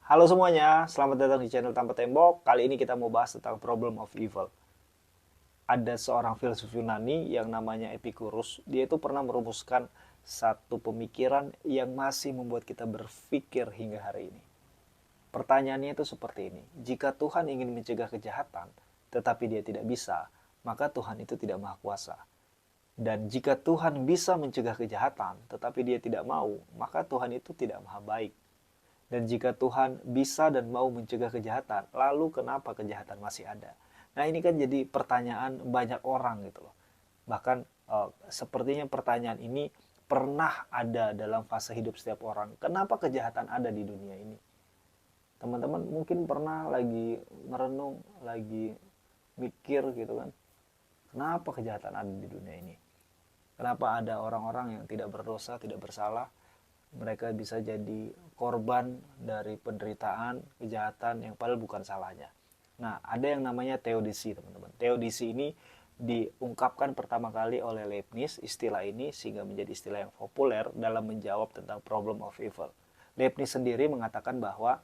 Halo semuanya, selamat datang di channel Tanpa Tembok. Kali ini kita mau bahas tentang problem of evil. Ada seorang filsuf Yunani yang namanya Epicurus. Dia itu pernah merumuskan satu pemikiran yang masih membuat kita berpikir hingga hari ini. Pertanyaannya itu seperti ini. Jika Tuhan ingin mencegah kejahatan, tetapi dia tidak bisa, maka Tuhan itu tidak maha kuasa. Dan jika Tuhan bisa mencegah kejahatan, tetapi dia tidak mau, maka Tuhan itu tidak maha baik. Dan jika Tuhan bisa dan mau mencegah kejahatan, lalu kenapa kejahatan masih ada? Nah, ini kan jadi pertanyaan banyak orang gitu loh. Bahkan sepertinya pertanyaan ini pernah ada dalam fase hidup setiap orang. Kenapa kejahatan ada di dunia ini? Teman-teman mungkin pernah lagi merenung, lagi mikir gitu kan. Kenapa kejahatan ada di dunia ini? Kenapa ada orang-orang yang tidak berdosa, tidak bersalah, mereka bisa jadi korban dari penderitaan, kejahatan yang padahal bukan salahnya. Nah, ada yang namanya teodisi, teman-teman. Teodisi ini diungkapkan pertama kali oleh Leibniz, istilah ini sehingga menjadi istilah yang populer dalam menjawab tentang problem of evil. Leibniz sendiri mengatakan bahwa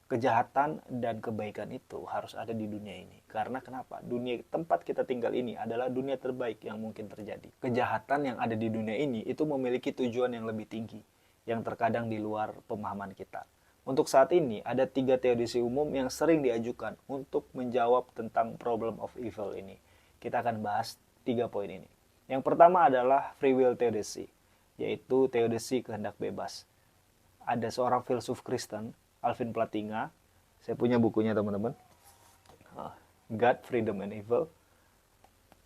kejahatan dan kebaikan itu harus ada di dunia ini. Karena kenapa? Dunia tempat kita tinggal ini adalah dunia terbaik yang mungkin terjadi. Kejahatan yang ada di dunia ini itu memiliki tujuan yang lebih tinggi, yang terkadang di luar pemahaman kita. Untuk saat ini, ada 3 teodisi umum yang sering diajukan untuk menjawab tentang problem of evil ini. Kita akan bahas 3 poin ini. Yang pertama adalah free will theodicy, yaitu teodisi kehendak bebas. Ada seorang filsuf Kristen, Alvin Plantinga. Saya punya bukunya, teman-teman. God, Freedom, and Evil.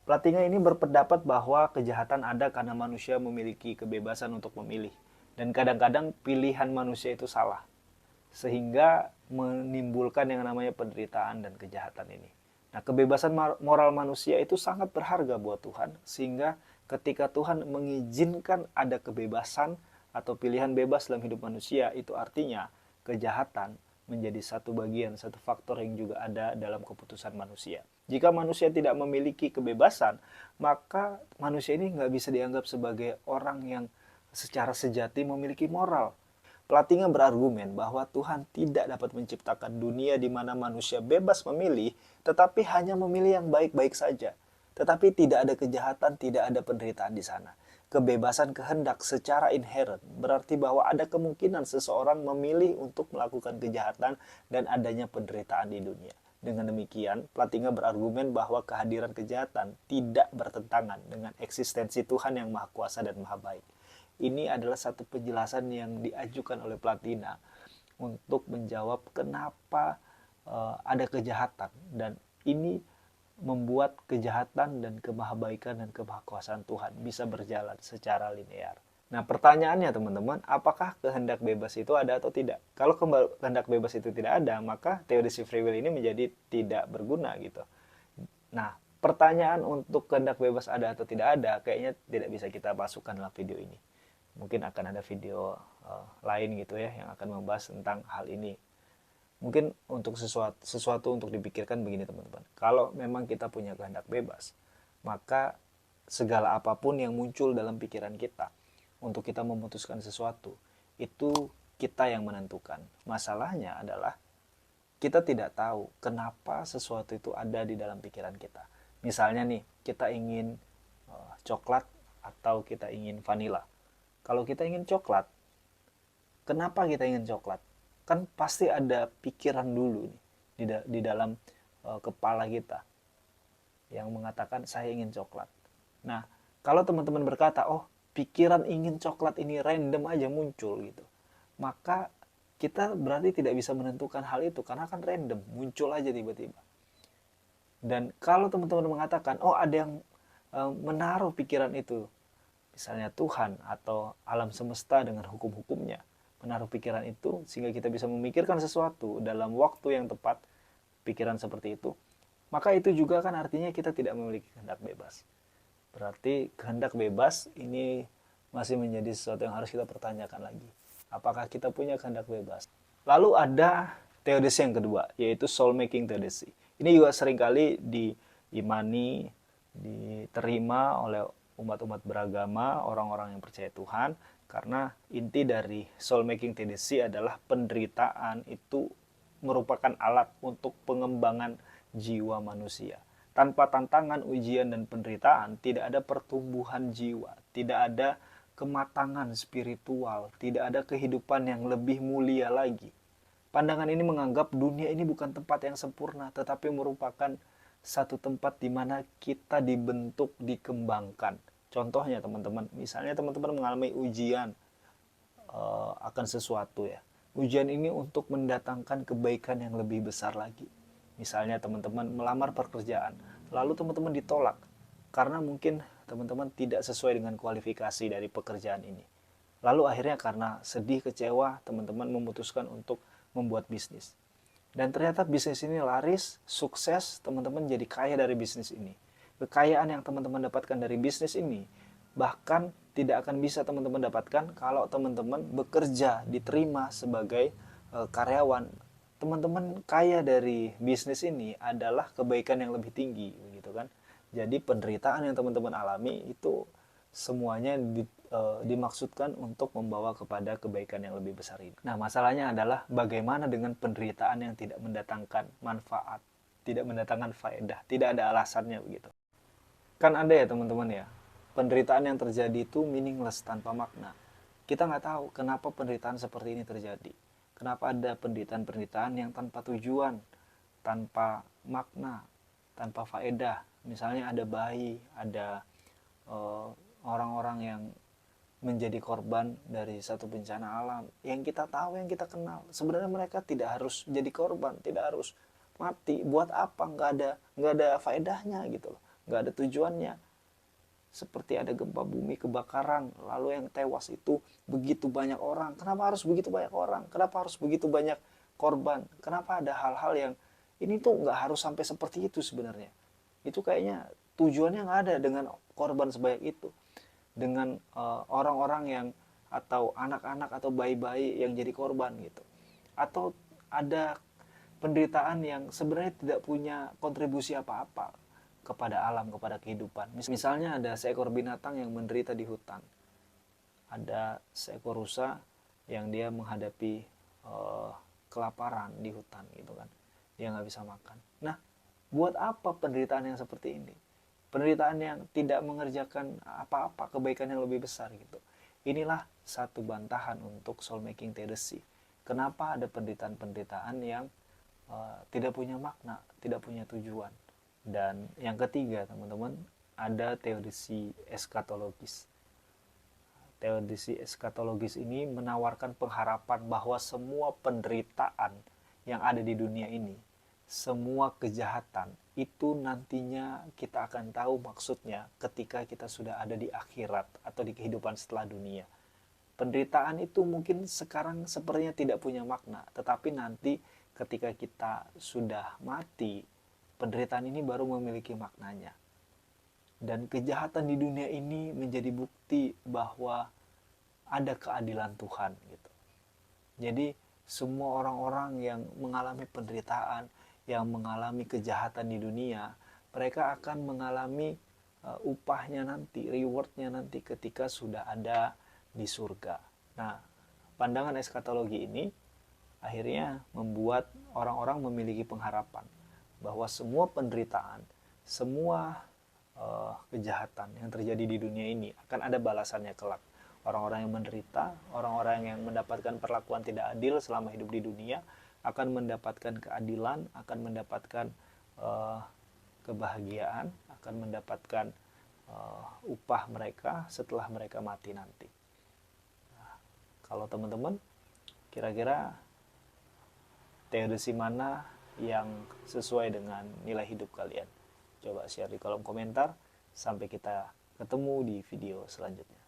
Plantinga ini berpendapat bahwa kejahatan ada karena manusia memiliki kebebasan untuk memilih. Dan kadang-kadang pilihan manusia itu salah. Sehingga menimbulkan yang namanya penderitaan dan kejahatan ini. Nah, kebebasan moral manusia itu sangat berharga buat Tuhan. Sehingga ketika Tuhan mengizinkan ada kebebasan atau pilihan bebas dalam hidup manusia, itu artinya kejahatan menjadi satu bagian, satu faktor yang juga ada dalam keputusan manusia. Jika manusia tidak memiliki kebebasan, maka manusia ini nggak bisa dianggap sebagai orang yang secara sejati memiliki moral. Plantinga berargumen bahwa Tuhan tidak dapat menciptakan dunia di mana manusia bebas memilih, tetapi hanya memilih yang baik-baik saja. Tetapi tidak ada kejahatan, tidak ada penderitaan di sana. Kebebasan kehendak secara inherent berarti bahwa ada kemungkinan seseorang memilih untuk melakukan kejahatan dan adanya penderitaan di dunia. Dengan demikian, Plantinga berargumen bahwa kehadiran kejahatan tidak bertentangan dengan eksistensi Tuhan yang Maha Kuasa dan Maha Baik. Ini adalah satu penjelasan yang diajukan oleh Plantinga untuk menjawab kenapa ada kejahatan, dan ini membuat kejahatan dan kemahabaikan dan kemahakuasaan Tuhan bisa berjalan secara linear. Nah, pertanyaannya teman-teman, apakah kehendak bebas itu ada atau tidak? Kalau kehendak bebas itu tidak ada, maka teodisi free will ini menjadi tidak berguna gitu. Nah, pertanyaan untuk kehendak bebas ada atau tidak ada kayaknya tidak bisa kita masukkan dalam video ini. Mungkin akan ada video lain gitu ya yang akan membahas tentang hal ini. Mungkin untuk sesuatu untuk dipikirkan begini, teman-teman. Kalau memang kita punya kehendak bebas, maka segala apapun yang muncul dalam pikiran kita untuk kita memutuskan sesuatu, itu kita yang menentukan. Masalahnya adalah kita tidak tahu kenapa sesuatu itu ada di dalam pikiran kita. Misalnya nih, kita ingin coklat atau kita ingin vanila. Kalau kita ingin coklat, kenapa kita ingin coklat? Kan pasti ada pikiran dulu nih di dalam kepala kita yang mengatakan saya ingin coklat. Nah, kalau teman-teman berkata, oh pikiran ingin coklat ini random aja muncul gitu, maka kita berarti tidak bisa menentukan hal itu karena kan random, muncul aja tiba-tiba. Dan kalau teman-teman mengatakan, oh ada yang menaruh pikiran itu, misalnya Tuhan atau alam semesta dengan hukum-hukumnya, menaruh pikiran itu sehingga kita bisa memikirkan sesuatu dalam waktu yang tepat, pikiran seperti itu, maka itu juga kan artinya kita tidak memiliki kehendak bebas. Berarti kehendak bebas ini masih menjadi sesuatu yang harus kita pertanyakan lagi. Apakah kita punya kehendak bebas? Lalu ada teodisi yang kedua, yaitu soul making theodicy. Ini juga seringkali diimani, diterima oleh umat-umat beragama, orang-orang yang percaya Tuhan, Karena inti dari soul making tendency adalah penderitaan itu merupakan alat untuk pengembangan jiwa manusia. Tanpa tantangan, ujian, dan penderitaan, tidak ada pertumbuhan jiwa, tidak ada kematangan spiritual, tidak ada kehidupan yang lebih mulia lagi. Pandangan ini menganggap dunia ini bukan tempat yang sempurna, tetapi merupakan satu tempat di mana kita dibentuk, dikembangkan. Contohnya teman-teman, misalnya teman-teman mengalami ujian akan sesuatu ya. Ujian ini untuk mendatangkan kebaikan yang lebih besar lagi. Misalnya teman-teman melamar pekerjaan, lalu teman-teman ditolak karena mungkin teman-teman tidak sesuai dengan kualifikasi dari pekerjaan ini. Lalu akhirnya karena sedih, kecewa, teman-teman memutuskan untuk membuat bisnis. Dan ternyata bisnis ini laris, sukses, teman-teman jadi kaya dari bisnis ini. Kekayaan yang teman-teman dapatkan dari bisnis ini bahkan tidak akan bisa teman-teman dapatkan kalau teman-teman bekerja, diterima sebagai karyawan. Teman-teman kaya dari bisnis ini adalah kebaikan yang lebih tinggi, gitu kan. Jadi penderitaan yang teman-teman alami itu semuanya dimaksudkan untuk membawa kepada kebaikan yang lebih besar ini. Nah, masalahnya adalah bagaimana dengan penderitaan yang tidak mendatangkan manfaat, tidak mendatangkan faedah, tidak ada alasannya begitu. Kan ada ya teman-teman ya, penderitaan yang terjadi itu meaningless, tanpa makna. Kita nggak tahu kenapa penderitaan seperti ini terjadi. Kenapa ada penderitaan-penderitaan yang tanpa tujuan, tanpa makna, tanpa faedah. Misalnya ada bayi, ada orang-orang yang menjadi korban dari satu bencana alam. Yang kita tahu, yang kita kenal. Sebenarnya mereka tidak harus jadi korban, tidak harus mati. Buat apa? Nggak ada faedahnya gitu loh. Nggak ada tujuannya. Seperti ada gempa bumi, kebakaran, lalu yang tewas itu begitu banyak orang. Kenapa harus begitu banyak orang? Kenapa harus begitu banyak korban? Kenapa ada hal-hal yang ini tuh nggak harus sampai seperti itu sebenarnya? Itu kayaknya tujuannya nggak ada dengan korban sebanyak itu, dengan orang-orang yang atau anak-anak atau bayi-bayi yang jadi korban gitu, atau ada penderitaan yang sebenarnya tidak punya kontribusi apa-apa kepada alam, kepada kehidupan. Misalnya ada seekor binatang yang menderita di hutan. Ada seekor rusa yang dia menghadapi kelaparan di hutan gitu kan. Dia nggak bisa makan. Nah, buat apa penderitaan yang seperti ini? Penderitaan yang tidak mengerjakan apa-apa, kebaikan yang lebih besar gitu. Inilah satu bantahan untuk soul making tendency. Kenapa ada penderitaan-penderitaan yang tidak punya makna, tidak punya tujuan. Dan yang ketiga teman-teman, ada teodisi eskatologis. Teodisi eskatologis ini menawarkan pengharapan bahwa semua penderitaan yang ada di dunia ini, semua kejahatan, itu nantinya kita akan tahu maksudnya ketika kita sudah ada di akhirat atau di kehidupan setelah dunia. Penderitaan itu mungkin sekarang sepertinya tidak punya makna, tetapi nanti ketika kita sudah mati, penderitaan ini baru memiliki maknanya. Dan kejahatan di dunia ini menjadi bukti bahwa ada keadilan Tuhan gitu. Jadi semua orang-orang yang mengalami penderitaan, yang mengalami kejahatan di dunia, mereka akan mengalami upahnya nanti, rewardnya nanti ketika sudah ada di surga. Nah, pandangan eskatologi ini akhirnya membuat orang-orang memiliki pengharapan bahwa semua penderitaan, semua kejahatan yang terjadi di dunia ini akan ada balasannya kelak. Orang-orang yang menderita, orang-orang yang mendapatkan perlakuan tidak adil selama hidup di dunia akan mendapatkan keadilan, akan mendapatkan kebahagiaan, akan mendapatkan upah mereka setelah mereka mati nanti. Nah, kalau teman-teman kira-kira teodisi mana yang sesuai dengan nilai hidup kalian? Coba share di kolom komentar. Sampai kita ketemu di video selanjutnya.